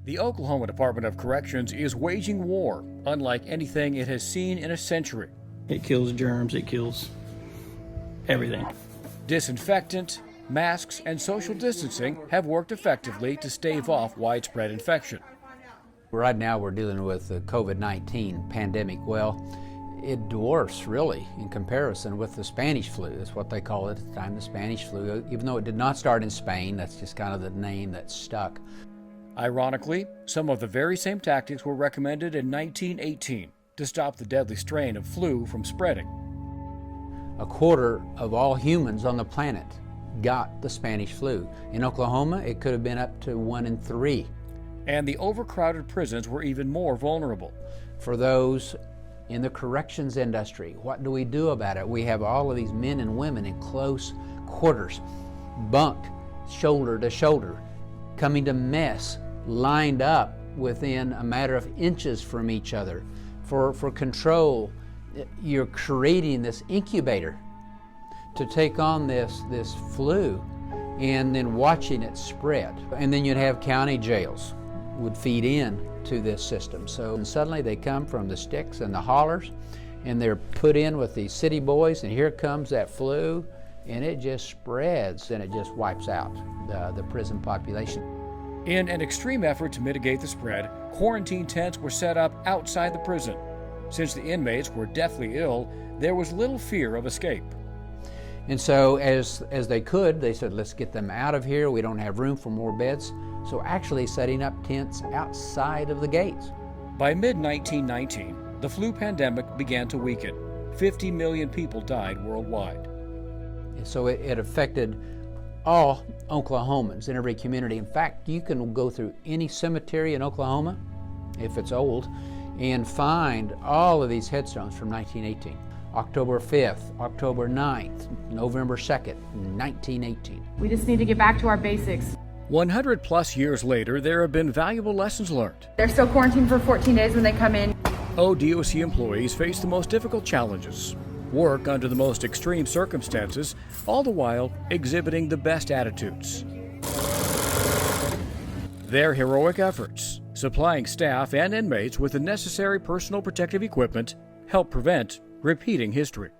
The Oklahoma Department of Corrections is waging war, unlike anything it has seen in a century. It kills germs, it kills everything. Disinfectant, masks, and social distancing have worked effectively to stave off widespread infection. Right now we're dealing with the COVID-19 pandemic. Well, it dwarfs really in comparison with the Spanish flu. That's what they call it at the time, the Spanish flu. Even though it did not start in Spain, that's just kind of the name that stuck. Ironically, some of the very same tactics were recommended in 1918 to stop the deadly strain of flu from spreading. A quarter of all humans on the planet got the Spanish flu. In Oklahoma, it could have been up to 1 in 3. And the overcrowded prisons were even more vulnerable. For those in the corrections industry, what do we do about it? We have all of these men and women in close quarters, bunked shoulder to shoulder, coming to mess, lined up within a matter of inches from each other. For control, you're creating this incubator to take on this flu and then watching it spread. And then you'd have county jails would feed in to this system. So suddenly they come from the sticks and the hollers and they're put in with these city boys, and here comes that flu, and it just spreads and it just wipes out the prison population. In an extreme effort to mitigate the spread, quarantine tents were set up outside the prison. Since the inmates were deathly ill, there was little fear of escape. And so as they could, they said, let's get them out of here. We don't have room for more beds. So actually setting up tents outside of the gates. By mid-1919, the flu pandemic began to weaken. 50 million people died worldwide. So it affected all Oklahomans in every community. In fact, you can go through any cemetery in Oklahoma, if it's old, and find all of these headstones from 1918. October 5th, October 9th, November 2nd, 1918. We just need to get back to our basics. 100 plus years later, there have been valuable lessons learned. They're still quarantined for 14 days when they come in. ODOC employees face the most difficult challenges, work under the most extreme circumstances, all the while exhibiting the best attitudes. Their heroic efforts, supplying staff and inmates with the necessary personal protective equipment, help prevent repeating history.